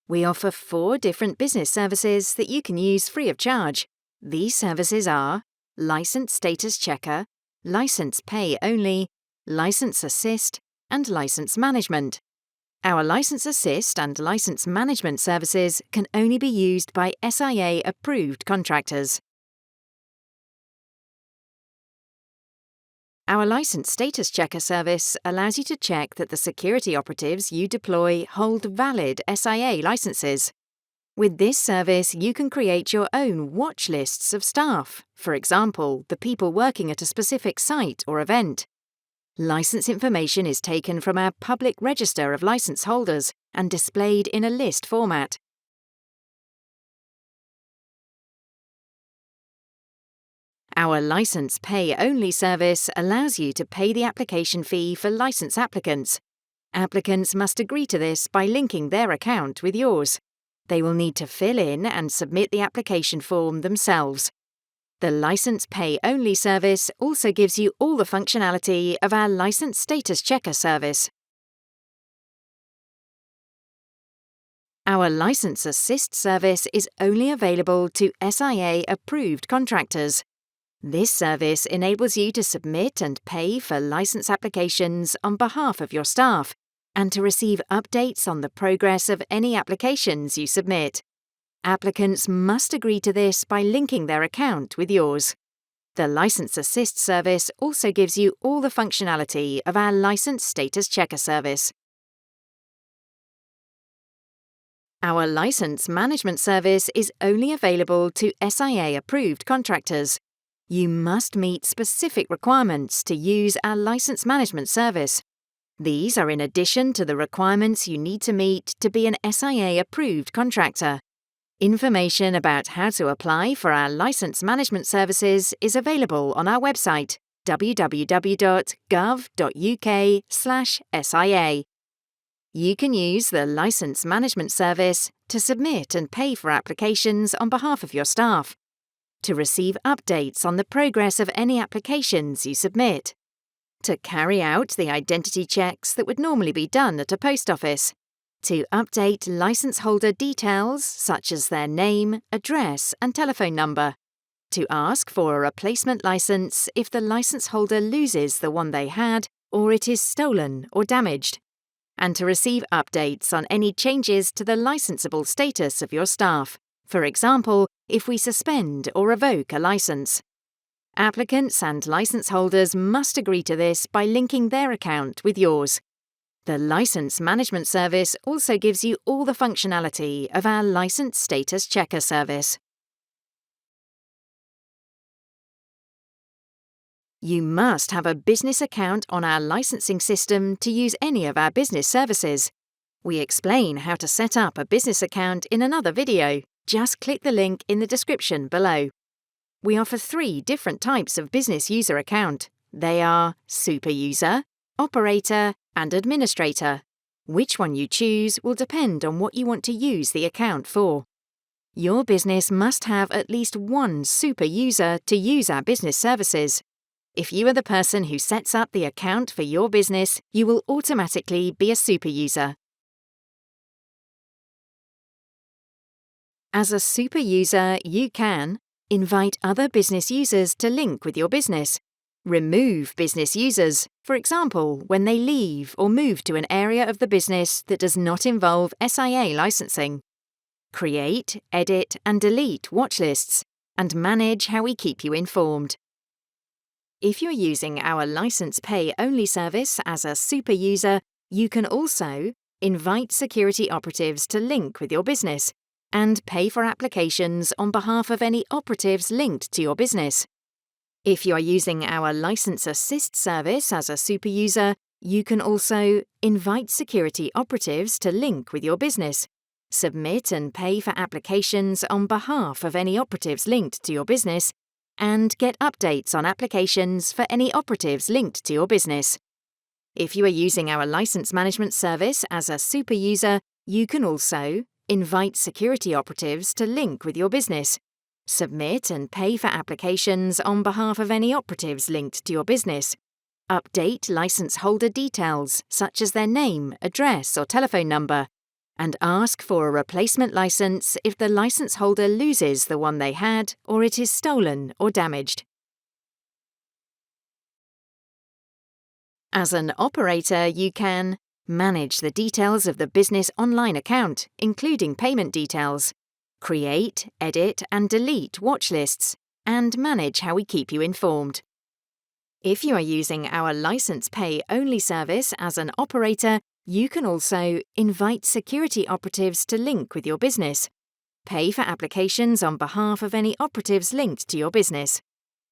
We offer 4 different business services that you can use free of charge. These services are License Status Checker, License Pay Only, License Assist, and License Management. Our License Assist and License Management services can only be used by SIA-approved contractors. Our License Status Checker service allows you to check that the security operatives you deploy hold valid SIA licenses. With this service, you can create your own watch lists of staff, for example, the people working at a specific site or event. License information is taken from our public register of license holders and displayed in a list format. Our License Pay Only service allows you to pay the application fee for license applicants. Applicants must agree to this by linking their account with yours. They will need to fill in and submit the application form themselves. The License Pay Only service also gives you all the functionality of our License Status Checker service. Our License Assist service is only available to SIA-approved contractors. This service enables you to submit and pay for license applications on behalf of your staff and to receive updates on the progress of any applications you submit. Applicants must agree to this by linking their account with yours. The License Assist service also gives you all the functionality of our License Status Checker service. Our License Management service is only available to SIA-approved contractors. You must meet specific requirements to use our License Management service. These are in addition to the requirements you need to meet to be an SIA-approved contractor. Information about how to apply for our License Management services is available on our website www.gov.uk/SIA. You can use the License Management service to submit and pay for applications on behalf of your staff, to receive updates on the progress of any applications you submit, to carry out the identity checks that would normally be done at a post office, to update license holder details such as their name, address, and telephone number, to ask for a replacement license if the license holder loses the one they had or it is stolen or damaged, and to receive updates on any changes to the licensable status of your staff. For example, if we suspend or revoke a license. Applicants and license holders must agree to this by linking their account with yours. The License Management service also gives you all the functionality of our License Status Checker service. You must have a business account on our licensing system to use any of our business services. We explain how to set up a business account in another video. Just click the link in the description below. We offer 3 different types of business user account. They are Super User, Operator, and Administrator. Which one you choose will depend on what you want to use the account for. Your business must have at least one super user to use our business services. If you are the person who sets up the account for your business, you will automatically be a super user. As a super user, you can invite other business users to link with your business, remove business users, for example, when they leave or move to an area of the business that does not involve SIA licensing, create, edit, and delete watch lists, and manage how we keep you informed. If you're using our License Pay Only service as a super user, you can also invite security operatives to link with your business and pay for applications on behalf of any operatives linked to your business. If you are using our License Assist service as a super user, you can also invite security operatives to link with your business, submit and pay for applications on behalf of any operatives linked to your business, and get updates on applications for any operatives linked to your business. If you are using our License Management service as a super user, you can also invite security operatives to link with your business, submit and pay for applications on behalf of any operatives linked to your business, update license holder details such as their name, address, or telephone number, and ask for a replacement license if the license holder loses the one they had or it is stolen or damaged. As an operator, you can manage the details of the business online account, including payment details, create, edit and delete watch lists, and manage how we keep you informed. If you are using our license pay only service as an operator, you can also invite security operatives to link with your business, pay for applications on behalf of any operatives linked to your business.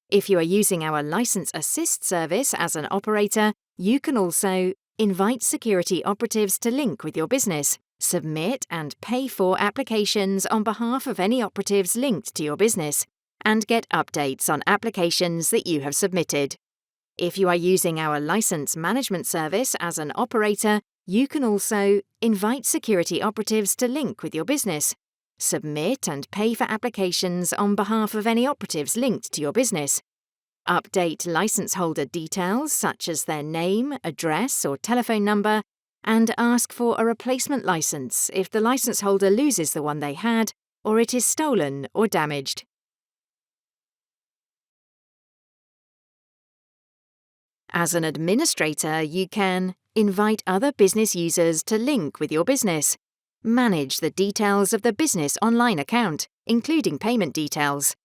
If you are using our License Assist service as an operator, you can also invite security operatives to link with your business, submit and pay for applications on behalf of any operatives linked to your business, and get updates on applications that you have submitted. If you are using our license management service as an operator, you can also invite security operatives to link with your business, submit and pay for applications on behalf of any operatives linked to your business, update license holder details such as their name, address or telephone number, and ask for a replacement license if the license holder loses the one they had or it is stolen or damaged. As an administrator, you can invite other business users to link with your business, manage the details of the business online account, including payment details,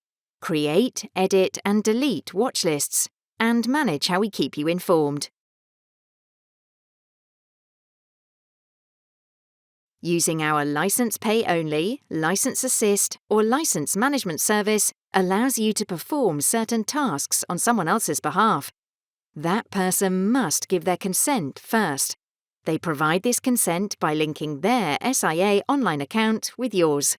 create, edit and delete watch lists, and manage how we keep you informed. Using our License Pay Only, License Assist or License Management service allows you to perform certain tasks on someone else's behalf. That person must give their consent first. They provide this consent by linking their SIA online account with yours.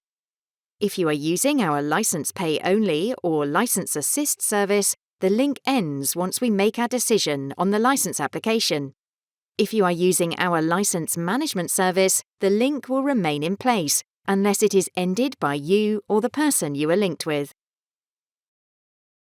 If you are using our License Pay Only or License Assist service, the link ends once we make our decision on the license application. If you are using our License Management service, the link will remain in place unless it is ended by you or the person you are linked with.